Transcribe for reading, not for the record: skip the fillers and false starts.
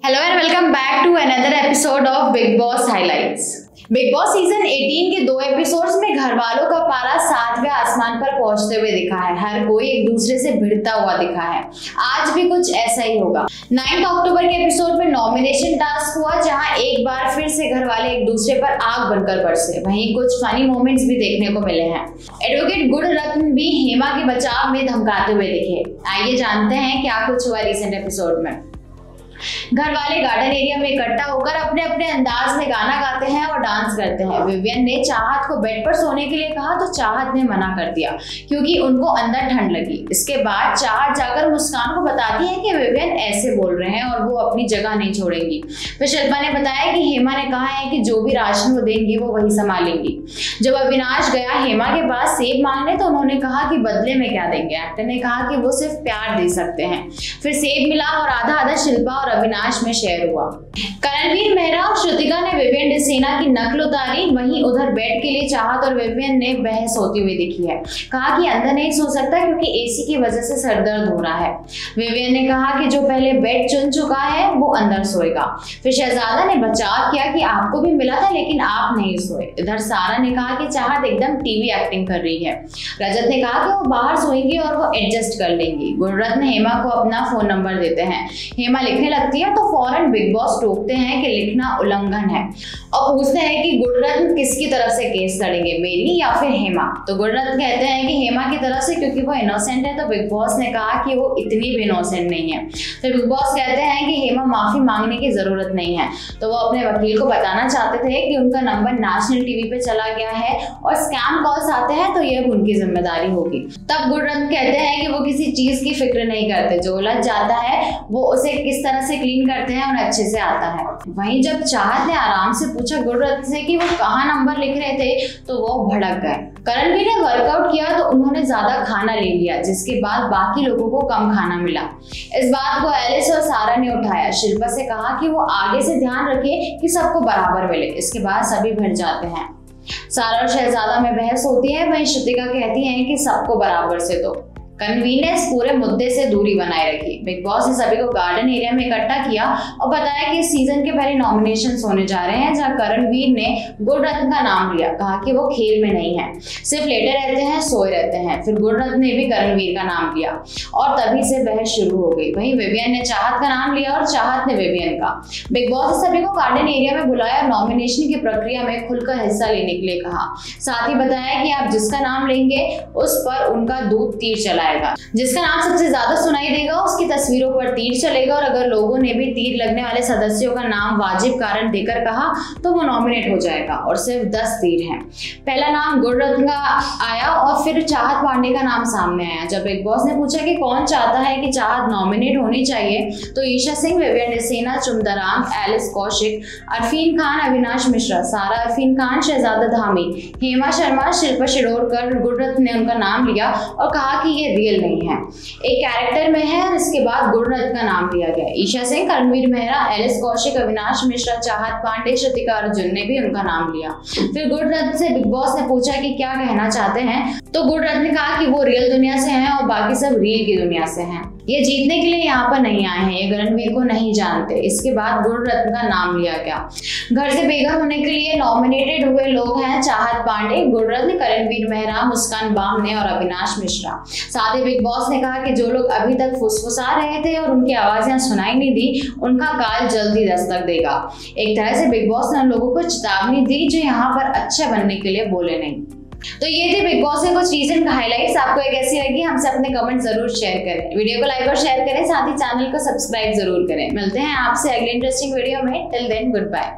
Hello and welcome back to another episode of Bigg Boss highlights. Bigg Boss season 18 के 2 episodes में घर वालों का पारा 7वें आसमान पर पहुंचते हुए दिखा है। हर कोई एक दूसरे से भिड़ता हुआ दिखा है। आज भी कुछ ऐसा ही होगा। 9 अक्टूबर के एपिसोड में नॉमिनेशन टास्क हुआ, जहां एक बार फिर से घर वाले एक दूसरे पर आग बनकर बरसे। वहीं कुछ फनी मोमेंट्स भी देखने को मिले हैं। एडवोकेट गुणरत्न भी हेमा के बचाव में धमकाते हुए दिखे। आइए जानते हैं क्या कुछ हुआ रिसेंट एपिसोड में। घर वाले गार्डन एरिया में इकट्ठा होकर अपने अपने अंदाज में गाना गाते हैं और डांस करते हैं। विवियन ने चाहत को बेड पर सोने के लिए कहा तो चाहत ने मना कर दिया क्योंकि उनको अंदर ठंड लगी। इसके बाद चाहत जाकर मुस्कान को बताती है कि विवियन ऐसे बोल रहे हैं और वो अपनी जगह नहीं छोड़ेंगी। फिर शिल्पा ने बताया कि हेमा ने कहा है कि जो भी राशन वो देंगी वो वही संभालेंगी। जब अविनाश गया हेमा के पास सेब मांगने तो उन्होंने कहा कि बदले में क्या देंगे। एक्टर ने कहा कि वो सिर्फ प्यार दे सकते हैं। फिर सेब मिला और आधा आधा शिल्पा और अविनाश में शेयर हुआ। करणवीर मेहरा और श्रुतिका ने विवियन डिसेना की नकल उतारी। वहीं उधर बेड के लिए चाहत और विवियन ने बहस होती हुई दिखी है। कहा कि अंदर नहीं सो सकता क्योंकि एसी की वजह से सर दर्द हो रहा है। विवियन ने कहा कि जो पहले बेड चुन चुका है वो अंदर सोएगा। फिर शहजादा ने बचाव किया कि आपको भी मिला था लेकिन आप नहीं सोए। इधर सारा ने कहा कि चाहत एकदम टीवी एक्टिंग कर रही है। रजत ने कहा कि वो बाहर सोएंगी और वो एडजस्ट कर लेंगी। गुणरत्न हेमा को अपना फोन नंबर देते हैं। हेमा लिखने लगती है तो फौरन बिग बॉस टोकते हैं कि लिखना उल्लंघन है और पूछते हैं कि गुणरत्न किसकी तरफ से केस लड़ेंगे, मेरी या फिर हेमा। तो गुणरत्न कहते हैं कि हेमा की तरफ से क्योंकि वो इनोसेंट है। तो बिग बॉस ने कहा कि वो इतनी भी इनोसेंट नहीं है। फिर बिग बॉस कहते हैं कि हेमा माफी मांगने की जरूरत नहीं है। तो वो अपने वकील को बताना चाहते थे कि उनका नंबर नेशनल टीवी पे चला गया है और स्कैम कॉल्स आते हैं तो ये उनकी जिम्मेदारी होगी। तब गुणरत्न कहते हैं कि वो किसी चीज की फिक्र नहीं करते। जो उलझ जाता है वो उसे किस तरह से क्लीन करते हैं और अच्छे से आता है। वहीं जब चाहत ने आराम से पूछा गुणरत्न से कि वो कहाँ नंबर लिख रहे थे तो वो भड़क गए। करणवीर ने वर्कआउट किया तो उन्होंने ज्यादा खाना ले लिया, जिसके बाद बाकी लोगों को कम खाना मिला। इस बात को एलिस और सारा ने उठाया। शिल्पा से कहा कि वो आगे से ध्यान रखे कि सबको बराबर मिले। इसके बाद सभी भिड़ जाते हैं। सारा और शहजादा में बहस होती है। वहीं श्रुतिका कहती है कि सबको बराबर से दो। करणवीर ने इस पूरे मुद्दे से दूरी बनाए रखी। बिग बॉस ने सभी को गार्डन एरिया में इकट्ठा किया और बताया कि इस सीजन के पहले नॉमिनेशंस होने जा रहे हैं, जहां करणवीर ने गुणरत्न का नाम लिया। कहा कि वो खेल में नहीं है, सिर्फ लेटे रहते हैं, सोए रहते हैं। फिर गुणरत्न ने भी करणवीर का नाम लिया और तभी से बहस शुरू हो गई। वहीं विवियन ने चाहत का नाम लिया और चाहत ने विवियन का। बिग बॉस ने सभी को गार्डन एरिया में बुलाया और नॉमिनेशन की प्रक्रिया में खुलकर हिस्सा लेने के लिए कहा। साथ ही बताया कि आप जिसका नाम लेंगे उस पर उनका दूध तीर चला। जिसका नाम सबसे ज्यादा सुनाई देगा उसकी तस्वीरों पर तीर चलेगा और अगर लोगों ने भी तीर लगने वाले सदस्यों का नाम वाजिब कारण देकर कहा तो वो नॉमिनेट हो जाएगा और सिर्फ 10 तीर हैं। पहला नाम गुणरत्न का आया और फिर चाहत पांडे का नाम सामने आया। जब बिग बॉस ने पूछा कि कौन चाहता है कि चाहत नॉमिनेट होनी चाहिए तो ईशा सिंह, विवियन डिसेना, चुमदराम, एलिस कौशिक, अरफीन खान, अविनाश मिश्रा, सारा अरफीन खान, शहजादा धामी, हेमा शर्मा, शिल्पा शिरोडकर, गुणरत्न ने उनका नाम लिया और कहा कि ये रियल नहीं है, एक कैरेक्टर में है। और इसके बाद गुणरत्न का नाम लिया गया। ईशा सिंह, करणवीर मेहरा, एलिस कौशिक, अविनाश मिश्रा, चाहत पांडे, श्रुतिका अर्जुन ने भी उनका नाम लिया। फिर गुणरत्न से बिग बॉस ने पूछा कि क्या कहना चाहते हैं तो गुणरत्न ने कहा कि वो रियल दुनिया से हैं और बाकी सब रील की दुनिया से हैं। ये जीतने के लिए यहाँ पर नहीं आए हैं, ये करणवीर को नहीं जानते। इसके बाद गुणरत्न का नाम लिया गया। घर से बेघर होने के लिए नॉमिनेटेड हुए लोग हैं चाहत पांडे, गुणरत्न, करणवीर मेहरा, मुस्कान बामने और अविनाश मिश्रा। साथ ही बिग बॉस ने कहा कि जो लोग अभी तक फुसफुसा रहे थे और उनकी आवाजें सुनाई नहीं दी उनका काल जल्दी दस्तक देगा। एक तरह से बिग बॉस ने उन लोगों को चेतावनी दी जो यहाँ पर अच्छे बनने के लिए बोले नहीं। तो ये थे बिग बॉस के कुछ रीसेंट हाइलाइट्स। आपको एक कैसी लगी हमसे अपने कमेंट जरूर शेयर करें। वीडियो को लाइक और शेयर करें, साथ ही चैनल को सब्सक्राइब जरूर करें। मिलते हैं आपसे अगले इंटरेस्टिंग वीडियो में। Till then good bye.